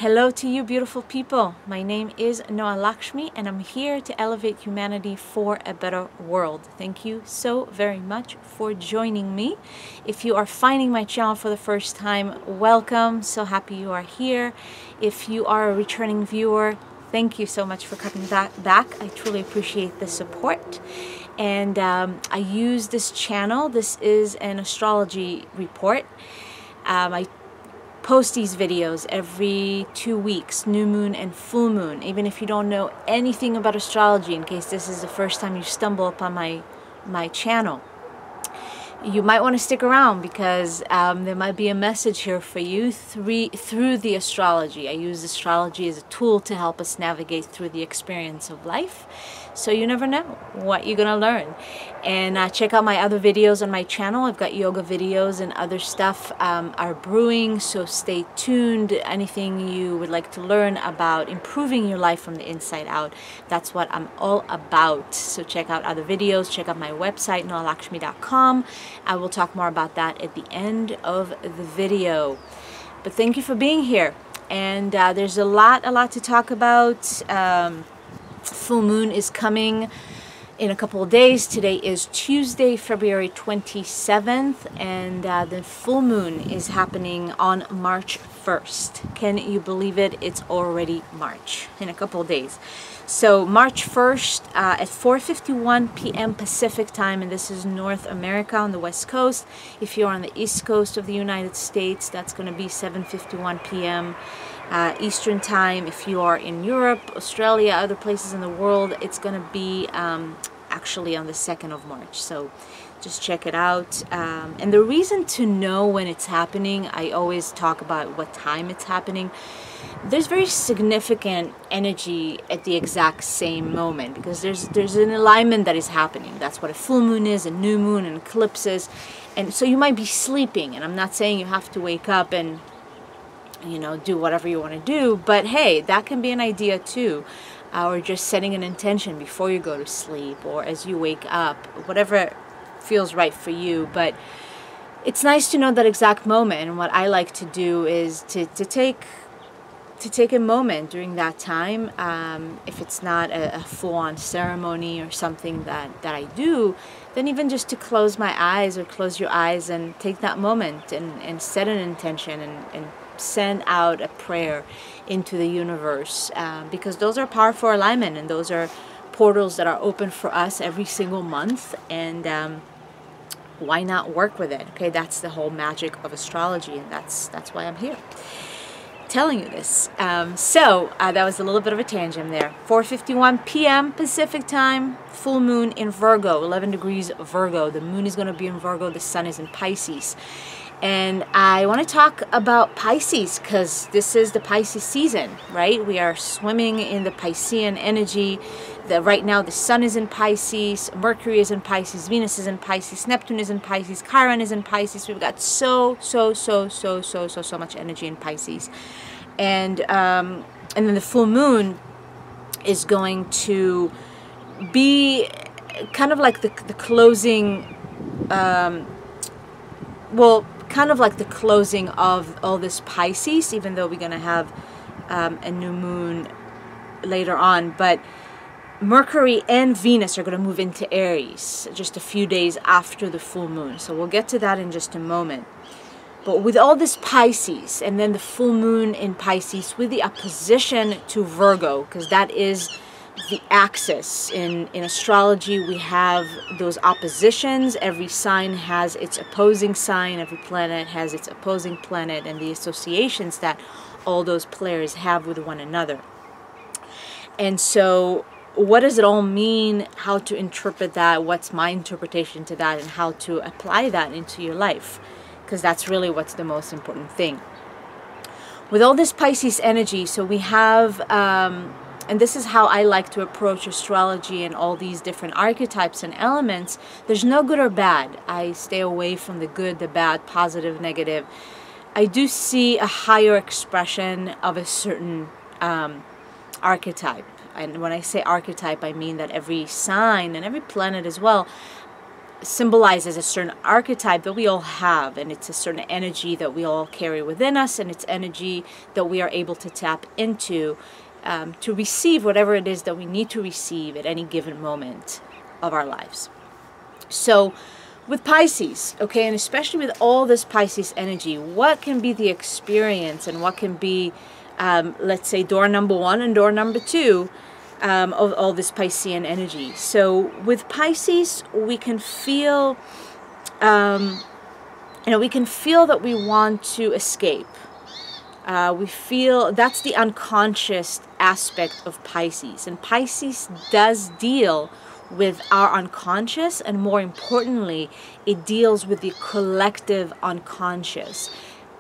Hello to you beautiful people. My name is Noa Lakshmi and I'm here to elevate humanity for a better world. Thank you so very much for joining me. If you are finding my channel for the first time, welcome. So happy you are here. If you are a returning viewer, thank you so much for coming back. I truly appreciate the support. And I use this channel. This is an astrology report. I post these videos every 2 weeks, new moon and full moon. Even if you don't know anything about astrology, in case this is the first time you stumble upon my channel, you might want to stick around because there might be a message here for you through the astrology. I use astrology as a tool to help us navigate through the experience of life. So you never know what you're gonna learn. And check out my other videos on my channel. I've got yoga videos and other stuff are brewing, so stay tuned. Anything you would like to learn about improving your life from the inside out, that's what I'm all about. So check out other videos, check out my website, noalakshmi.com. I will talk more about that at the end of the video. But thank you for being here. And there's a lot to talk about. Full moon is coming in a couple of days. Today is Tuesday, February 27th, and the full moon is happening on March 1st. Can you believe it? It's already March in a couple of days. So March 1st at 4:51 p.m. Pacific time, and this is North America on the West Coast. If you're on the East Coast of the United States, that's going to be 7:51 p.m. Eastern time. If you are in Europe, Australia, other places in the world, it's going to be actually on the 2nd of March. So just check it out. And the reason to know when it's happening, I always talk about what time it's happening. There's very significant energy at the exact same moment because there's an alignment that is happening. That's what a full moon is, a new moon, and eclipses. And so you might be sleeping, and I'm not saying you have to wake up and do whatever you want to do, but hey, that can be an idea too. Or just setting an intention before you go to sleep or as you wake up, whatever feels right for you. But it's nice to know that exact moment, and what I like to do is to take a moment during that time. If it's not a full-on ceremony or something that I do, then even just to close my eyes or close your eyes and take that moment and set an intention and send out a prayer into the universe, because those are powerful alignment, and those are portals that are open for us every single month. And why not work with it? Okay, that's the whole magic of astrology, and that's why I'm here telling you this. So that was a little bit of a tangent there. 4:51 p.m. Pacific time, full moon in Virgo, 11 degrees Virgo. The moon is going to be in Virgo, the sun is in Pisces. And I want to talk about Pisces because this is the Pisces season, right? We are swimming in the Piscean energy. Right now the sun is in Pisces, Mercury is in Pisces, Venus is in Pisces, Neptune is in Pisces, Chiron is in Pisces. We've got so much energy in Pisces. And then the full moon is going to be kind of like the closing, kind of like the closing of all this Pisces, even though we're going to have a new moon later on. But Mercury and Venus are going to move into Aries just a few days after the full moon. So we'll get to that in just a moment. But with all this Pisces, and then the full moon in Pisces with the opposition to Virgo, because that is the axis. In astrology, we have those oppositions. Every sign has its opposing sign. Every planet has its opposing planet, and the associations that all those players have with one another. And so what does it all mean? How to interpret that? What's my interpretation to that? And how to apply that into your life? Because that's really what's the most important thing. With all this Pisces energy, so we have and this is how I like to approach astrology and all these different archetypes and elements. There's no good or bad. I stay away from the good, the bad, positive, negative. I do see a higher expression of a certain archetype. And when I say archetype, I mean that every sign and every planet as well symbolizes a certain archetype that we all have, and it's a certain energy that we all carry within us, and it's energy that we are able to tap into to receive whatever it is that we need to receive at any given moment of our lives. So with Pisces, okay, and especially with all this Pisces energy, what can be the experience and what can be, let's say, door number 1 and door number 2 of all this Piscean energy? So with Pisces, we can feel, we can feel that we want to escape. We feel that's the unconscious aspect of Pisces, and Pisces does deal with our unconscious, and more importantly, it deals with the collective unconscious.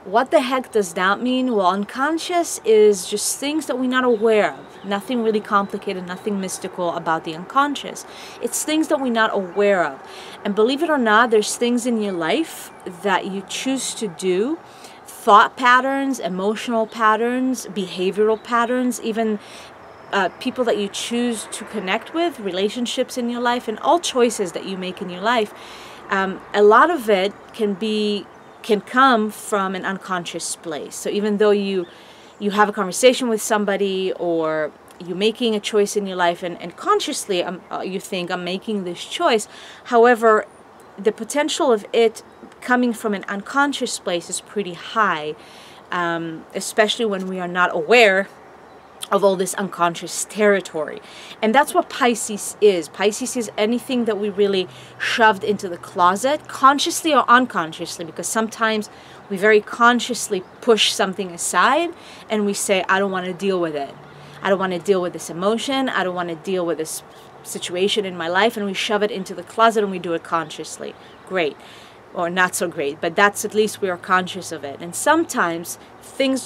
What the heck does that mean? Well, unconscious is just things that we're not aware of. Nothing really complicated, nothing mystical about the unconscious. It's things that we're not aware of. And believe it or not, there's things in your life that you choose to do, thought patterns, emotional patterns, behavioral patterns, even people that you choose to connect with, relationships in your life, and all choices that you make in your life. A lot of it can come from an unconscious place. So even though you have a conversation with somebody, or you're making a choice in your life, and consciously you think, I'm making this choice, however, the potential of it coming from an unconscious place is pretty high, especially when we are not aware of all this unconscious territory. And that's what Pisces is. Pisces is anything that we really shoved into the closet, consciously or unconsciously, because sometimes we very consciously push something aside and we say, I don't want to deal with it. I don't want to deal with this emotion. I don't want to deal with this situation in my life, and we shove it into the closet, and we do it consciously. Great. Or not so great, but that's at least we are conscious of it. And sometimes things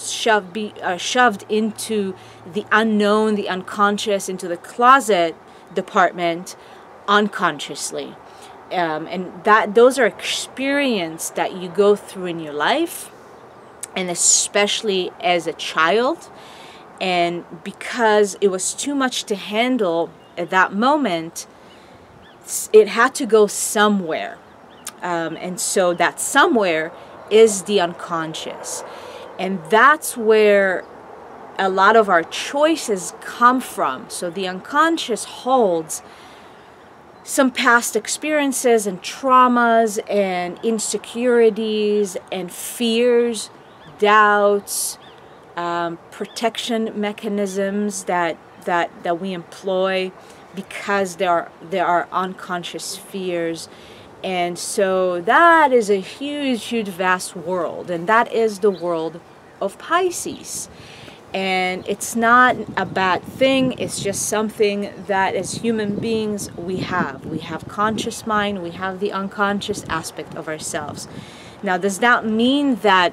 are shoved into the unknown, the unconscious, into the closet department unconsciously. And those are experiences that you go through in your life, and especially as a child. And because it was too much to handle at that moment, it had to go somewhere. And so that somewhere is the unconscious. And that's where a lot of our choices come from. So the unconscious holds some past experiences and traumas and insecurities and fears, doubts, protection mechanisms that we employ because there are unconscious fears. And so that is a huge, huge, vast world. And that is the world of Pisces. And it's not a bad thing. It's just something that as human beings we have. We have conscious mind. We have the unconscious aspect of ourselves. Now, does that mean that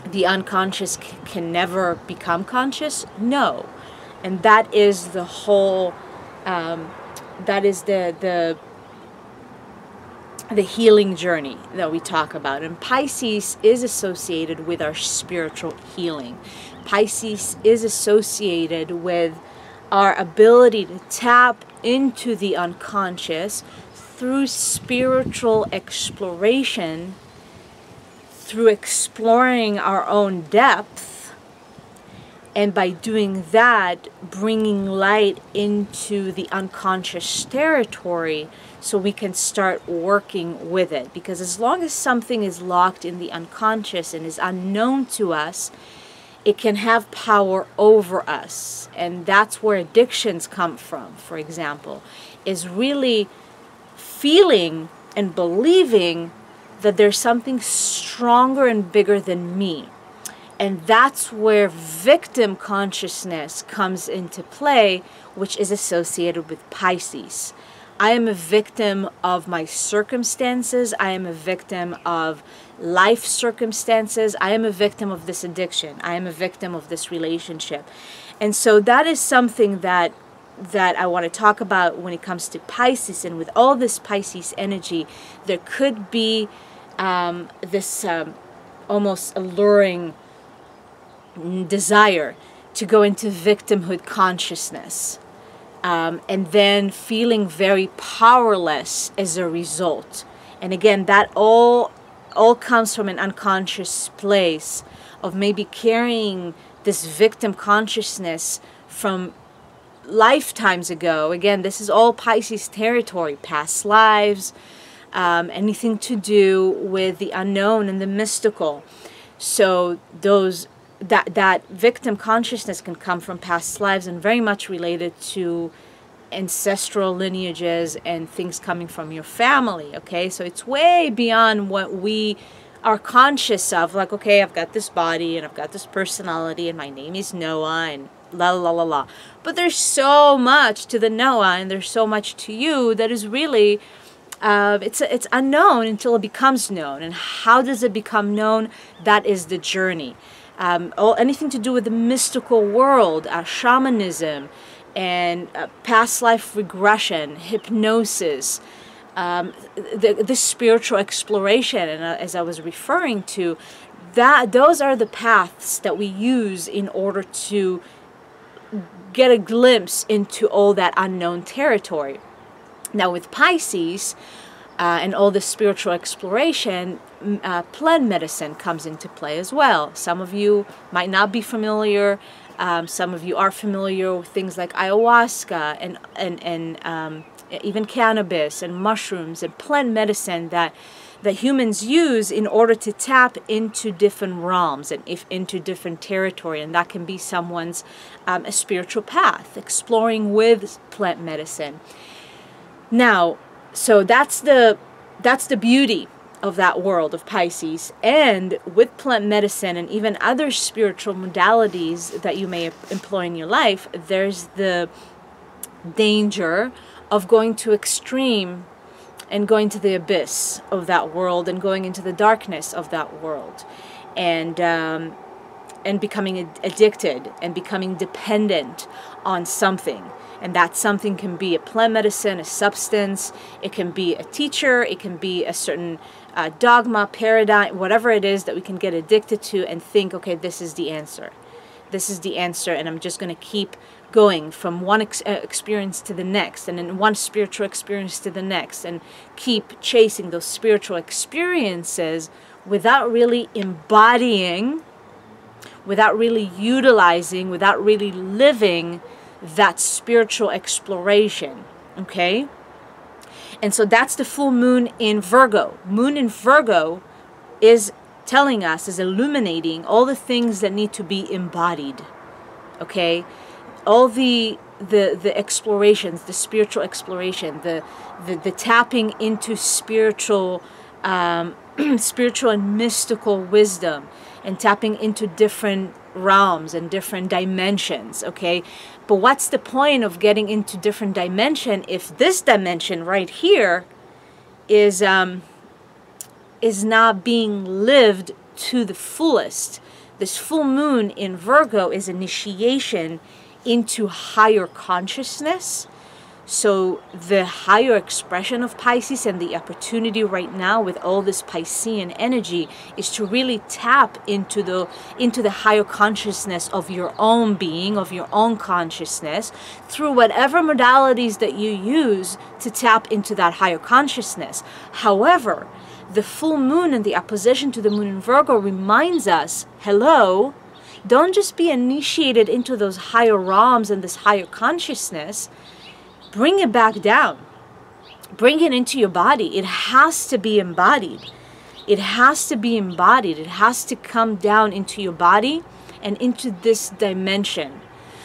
the unconscious can never become conscious? No. And that is the whole, that is the healing journey that we talk about. And Pisces is associated with our spiritual healing. Pisces is associated with our ability to tap into the unconscious through spiritual exploration, through exploring our own depth, and by doing that, bringing light into the unconscious territory so we can start working with it. Because as long as something is locked in the unconscious and is unknown to us, it can have power over us. And that's where addictions come from, for example, is really feeling and believing that there's something stronger and bigger than me. And that's where victim consciousness comes into play, which is associated with Pisces. I am a victim of my circumstances. I am a victim of life circumstances. I am a victim of this addiction. I am a victim of this relationship. And so that is something that I want to talk about when it comes to Pisces. And with all this Pisces energy, there could be this almost alluring desire to go into victimhood consciousness. and then feeling very powerless as a result. And again, that all comes from an unconscious place of maybe carrying this victim consciousness from lifetimes ago. Again, this is all Pisces territory, past lives, anything to do with the unknown and the mystical. So that victim consciousness can come from past lives and very much related to ancestral lineages and things coming from your family. Okay, so it's way beyond what we are conscious of. Like, okay, I've got this body and I've got this personality and my name is Noah and la la la la. But there's so much to the Noah and there's so much to you that is really it's unknown until it becomes known. And how does it become known? That is the journey. Anything to do with the mystical world, shamanism, and past life regression, hypnosis, the spiritual exploration, and as I was referring to, those are the paths that we use in order to get a glimpse into all that unknown territory. Now with Pisces and all the spiritual exploration, plant medicine comes into play as well. Some of you might not be familiar. Some of you are familiar with things like ayahuasca and even cannabis and mushrooms and plant medicine that humans use in order to tap into different realms and into different territory. And that can be someone's a spiritual path, exploring with plant medicine. Now, so that's the beauty of that world of Pisces. And with plant medicine and even other spiritual modalities that you may employ in your life, there's the danger of going to extreme and going to the abyss of that world and going into the darkness of that world, and becoming addicted and becoming dependent on something. And that something can be a plant medicine, a substance, it can be a teacher, it can be a certain dogma, paradigm, whatever it is that we can get addicted to and think, okay, this is the answer. This is the answer, and I'm just going to keep going from one experience to the next, and then one spiritual experience to the next, and keep chasing those spiritual experiences without really embodying, without really utilizing, without really living that spiritual exploration. Okay? And so that's the full moon in Virgo. Moon in Virgo is telling us, is illuminating all the things that need to be embodied. Okay? All the explorations, the spiritual exploration, the tapping into spiritual spiritual and mystical wisdom, and tapping into different realms and different dimensions. Okay, but what's the point of getting into different dimension if this dimension right here is not being lived to the fullest? This full moon in Virgo is initiation into higher consciousness. So the higher expression of Pisces and the opportunity right now with all this Piscean energy is to really tap into the higher consciousness of your own being, of your own consciousness, through whatever modalities that you use to tap into that higher consciousness. However, the full moon and the opposition to the moon in Virgo reminds us, hello, don't just be initiated into those higher realms and this higher consciousness. Bring it back down. Bring it into your body. It has to be embodied. It has to be embodied. It has to come down into your body and into this dimension.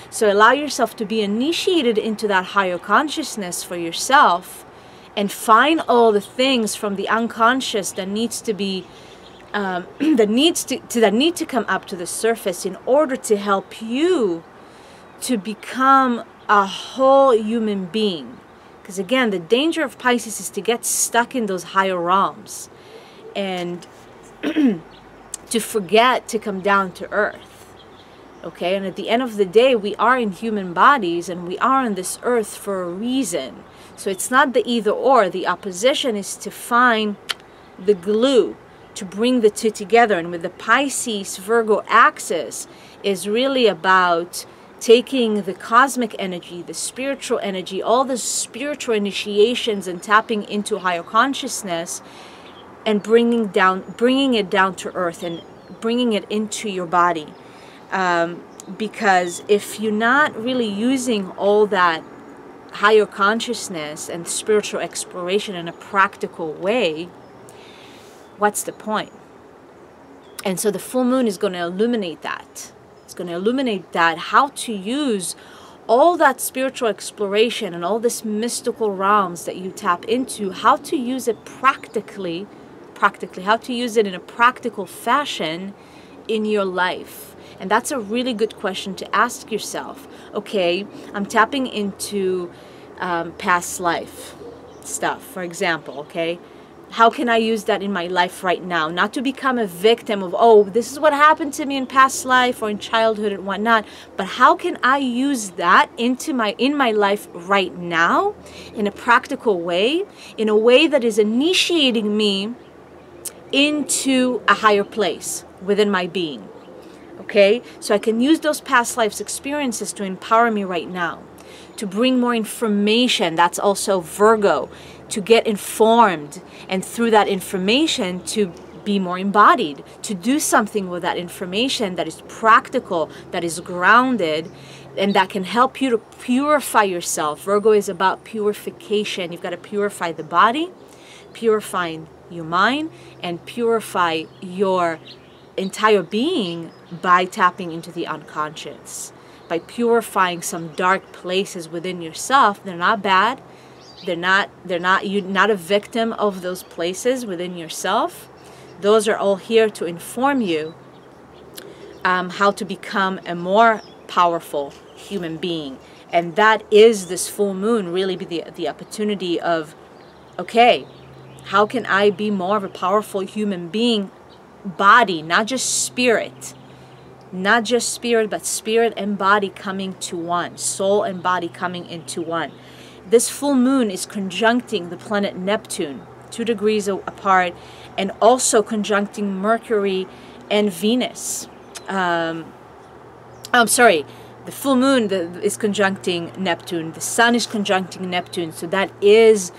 So allow yourself to be initiated into that higher consciousness for yourself, and find all the things from the unconscious that needs to be that need to come up to the surface in order to help you to become a whole human being. Because again, the danger of Pisces is to get stuck in those higher realms and to forget to come down to earth. Okay, and at the end of the day, we are in human bodies and we are on this earth for a reason. So it's not the either or. The opposition is to find the glue to bring the two together. And with the Pisces Virgo axis is really about taking the cosmic energy, the spiritual energy, all the spiritual initiations and tapping into higher consciousness and bringing it down to earth and bringing it into your body. Because if you're not really using all that higher consciousness and spiritual exploration in a practical way, what's the point? And so the full moon is going to illuminate that. It's going to illuminate that, how to use all that spiritual exploration and all this mystical realms that you tap into, how to use it practically, how to use it in a practical fashion in your life. And that's a really good question to ask yourself. Okay, I'm tapping into past life stuff, for example, okay? How can I use that in my life right now? Not to become a victim of, oh, this is what happened to me in past life or in childhood and whatnot, but how can I use that in my life right now in a practical way, in a way that is initiating me into a higher place within my being? Okay, so I can use those past lives experiences to empower me right now, to bring more information. That's also Virgo, to get informed, and through that information to be more embodied, to do something with that information that is practical, that is grounded, and that can help you to purify yourself. Virgo is about purification. You've got to purify the body, purifying your mind, and purify your entire being by tapping into the unconscious, by purifying some dark places within yourself. They're not bad. You're not a victim of those places within yourself. Those are all here to inform you how to become a more powerful human being. And that is this full moon really be the opportunity of, okay, how can I be more of a powerful human being? Body, not just spirit. Not just spirit, but spirit and body coming to one. Soul and body coming into one. This full moon is conjuncting the planet Neptune, 2 degrees apart, and also conjuncting Mercury and Venus. I'm sorry, the full moon is conjuncting Neptune. The sun is conjuncting Neptune. So that is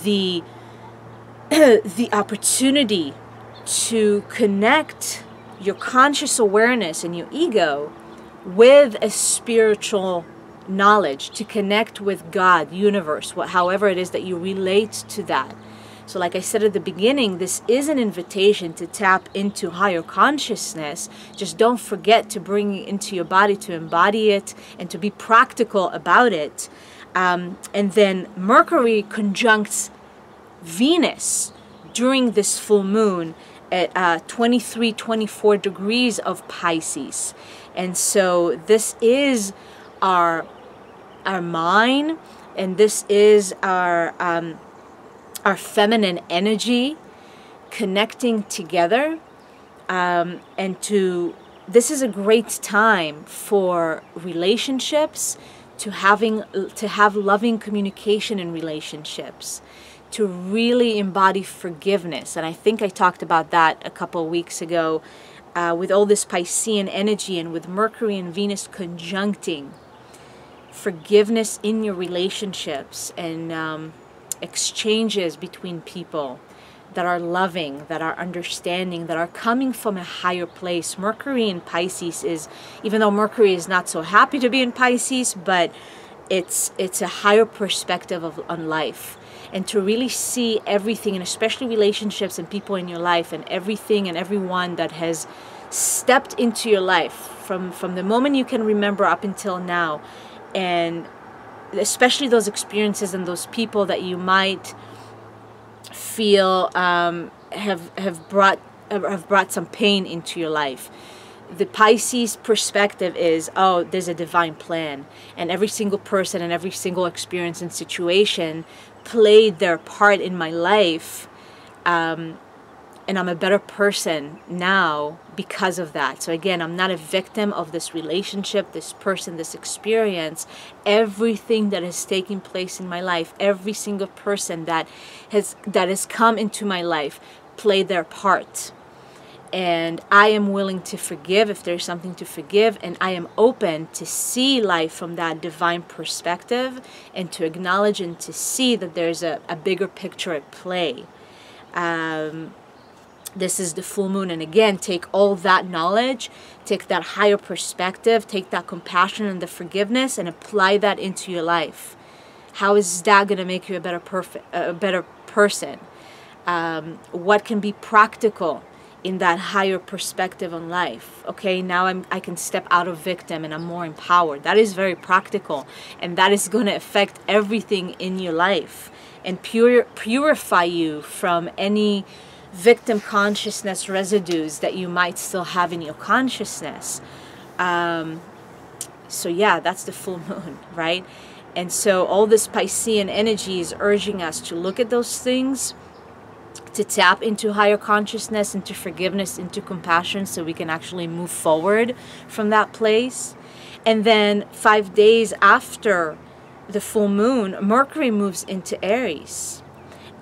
the opportunity to connect your conscious awareness and your ego with a spiritual knowledge, to connect with God, universe, however it is that you relate to that. So like I said at the beginning, this is an invitation to tap into higher consciousness. Just don't forget to bring it into your body, to embody it, and to be practical about it. And then Mercury conjuncts Venus during this full moon at 23-24 degrees of Pisces. And so this is our mind, and this is our feminine energy connecting together, and this is a great time for relationships, to have loving communication in relationships, to really embody forgiveness. And I think I talked about that a couple of weeks ago with all this Piscean energy and with Mercury and Venus conjuncting. Forgiveness in your relationships and exchanges between people that are loving, that are understanding, that are coming from a higher place. Mercury in Pisces is, even though Mercury is not so happy to be in Pisces, but it's a higher perspective on life. And to really see everything, and especially relationships and people in your life, and everything and everyone that has stepped into your life from the moment you can remember up until now, and especially those experiences and those people that you might feel have brought some pain into your life. The Pisces perspective is, oh, there's a divine plan, and every single person and every single experience and situation played their part in my life, and I'm a better person now because of that. So again, I'm not a victim of this relationship, this person, this experience. Everything that is taking place in my life, every single person that has come into my life played their part. And I am willing to forgive if there's something to forgive, and I am open to see life from that divine perspective and to acknowledge and to see that there's a bigger picture at play. This is the full moon, and again, take all that knowledge, take that higher perspective, take that compassion and the forgiveness and apply that into your life. How is that going to make you a better person? What can be practical in that higher perspective on life? Okay, now I can step out of victim and I'm more empowered. That is very practical, and that is going to affect everything in your life and purify you from any victim consciousness residues that you might still have in your consciousness. So yeah, that's the full moon, right? And so all this Piscean energy is urging us to look at those things, to tap into higher consciousness, into forgiveness, into compassion, so we can actually move forward from that place. And then 5 days after the full moon, Mercury moves into Aries.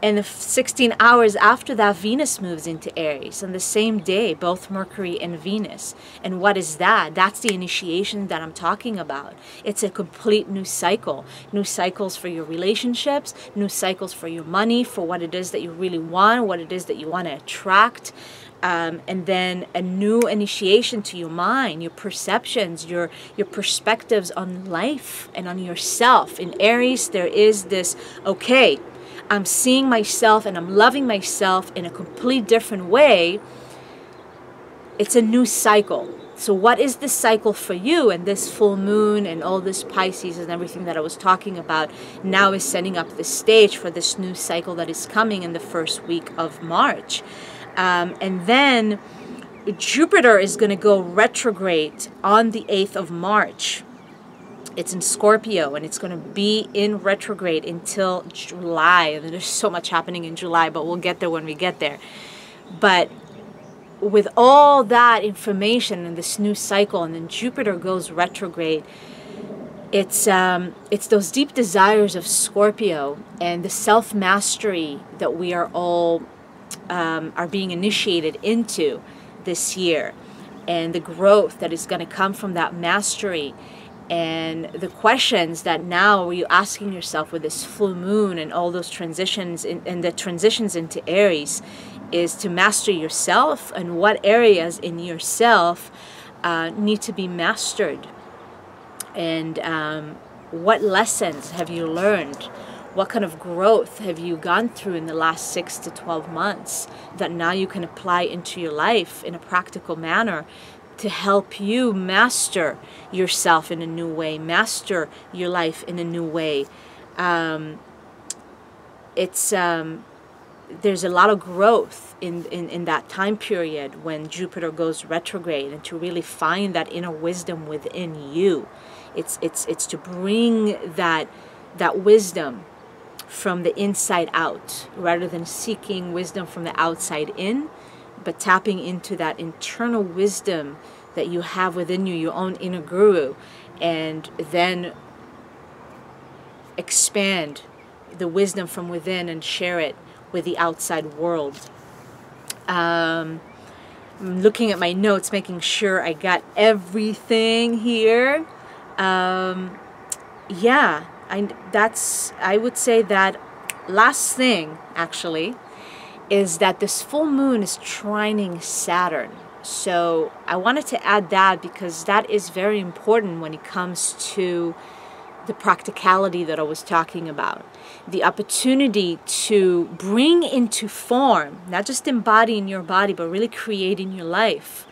And the 16 hours after that, Venus moves into Aries on the same day, both Mercury and Venus. And what is that? That's the initiation that I'm talking about. It's a complete new cycle. New cycles for your relationships, new cycles for your money, for what it is that you really want, what it is that you want to attract. And then a new initiation to your mind, your perceptions, your perspectives on life and on yourself. In Aries, there is this, okay, I'm seeing myself and I'm loving myself in a complete different way. It's a new cycle. So what is this cycle for you? And this full moon and all this Pisces and everything that I was talking about now is setting up the stage for this new cycle that is coming in the first week of March. And then Jupiter is going to go retrograde on the 8th of March. It's in Scorpio, and it's going to be in retrograde until July. And there's so much happening in July, but we'll get there when we get there. But with all that information and this new cycle, and then Jupiter goes retrograde, it's those deep desires of Scorpio and the self-mastery that we are all are being initiated into this year, and the growth that is going to come from that mastery. And the questions that now are you asking yourself with this full moon and all those transitions and the transitions into Aries is to master yourself, and what areas in yourself need to be mastered, and what lessons have you learned, what kind of growth have you gone through in the last 6 to 12 months that now you can apply into your life in a practical manner to help you master yourself in a new way, master your life in a new way. There's a lot of growth in that time period when Jupiter goes retrograde, and to really find that inner wisdom within you. It's to bring that wisdom from the inside out, rather than seeking wisdom from the outside in, but tapping into that internal wisdom that you have within you, your own inner guru, and then expand the wisdom from within and share it with the outside world. I'm looking at my notes, making sure I got everything here. Yeah, I would say that last thing, actually, is that this full moon is trining Saturn. So I wanted to add that because that is very important when it comes to the practicality that I was talking about. The opportunity to bring into form, not just embody in your body, but really create in your life,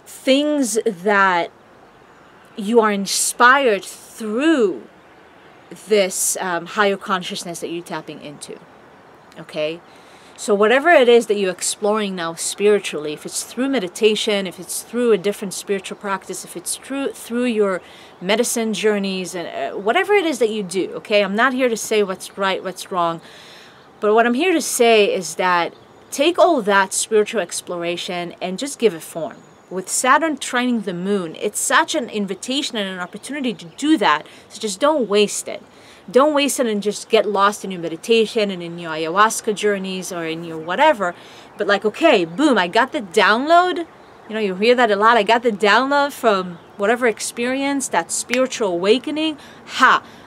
things that you are inspired through this higher consciousness that you're tapping into. Okay? So whatever it is that you're exploring now spiritually, if it's through meditation, if it's through a different spiritual practice, if it's through your medicine journeys, and whatever it is that you do, okay? I'm not here to say what's right, what's wrong, but what I'm here to say is that take all that spiritual exploration and just give it form. With Saturn trining the moon, it's such an invitation and an opportunity to do that, so just don't waste it. Don't waste it and just get lost in your meditation and in your ayahuasca journeys or in your whatever. But like, okay, boom, I got the download. You know, you hear that a lot. I got the download from whatever experience, that spiritual awakening.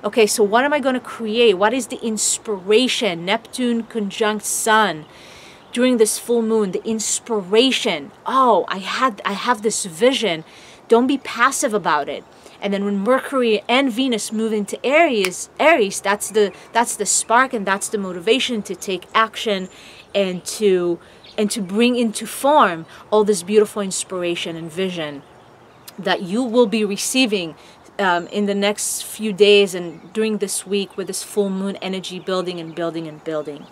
Okay, so what am I going to create? What is the inspiration? Neptune conjunct Sun during this full moon, the inspiration. Oh, I have this vision. Don't be passive about it. And then when Mercury and Venus move into Aries, that's the spark, and that's the motivation to take action and to bring into form all this beautiful inspiration and vision that you will be receiving in the next few days and during this week with this full moon energy building and building and building.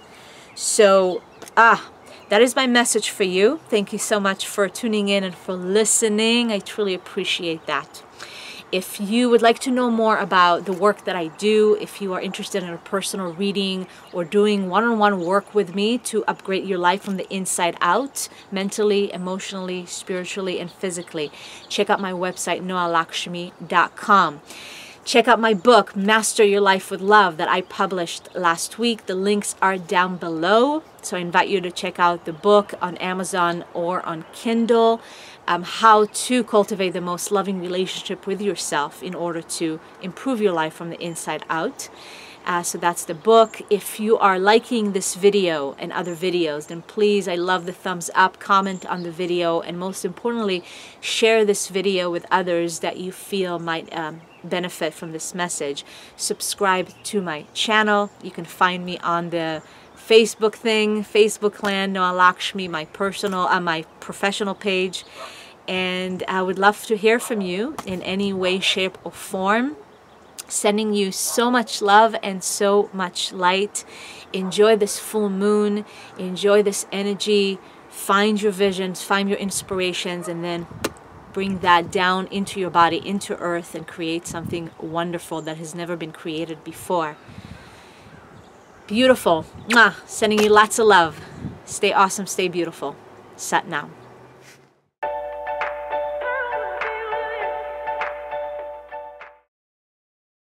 So, that is my message for you. Thank you so much for tuning in and for listening. I truly appreciate that. If you would like to know more about the work that I do, if you are interested in a personal reading or doing one-on-one work with me to upgrade your life from the inside out, mentally, emotionally, spiritually, and physically, check out my website, noalakshmi.com. Check out my book, Master Your Life with Love, that I published last week. The links are down below. So I invite you to check out the book on Amazon or on Kindle. How to cultivate the most loving relationship with yourself in order to improve your life from the inside out. So that's the book. If you are liking this video and other videos, then please, I love the thumbs up, comment on the video, and most importantly, share this video with others that you feel might benefit from this message. Subscribe to my channel. You can find me on the Facebook thing, Facebook land, Noa Lakshmi, my professional page. And I would love to hear from you in any way, shape, or form. Sending you so much love and so much light. Enjoy this full moon. Enjoy this energy. Find your visions, find your inspirations, and then bring that down into your body, into earth, and create something wonderful that has never been created before. Beautiful. Sending you lots of love. Stay awesome, stay beautiful. Sat Nam.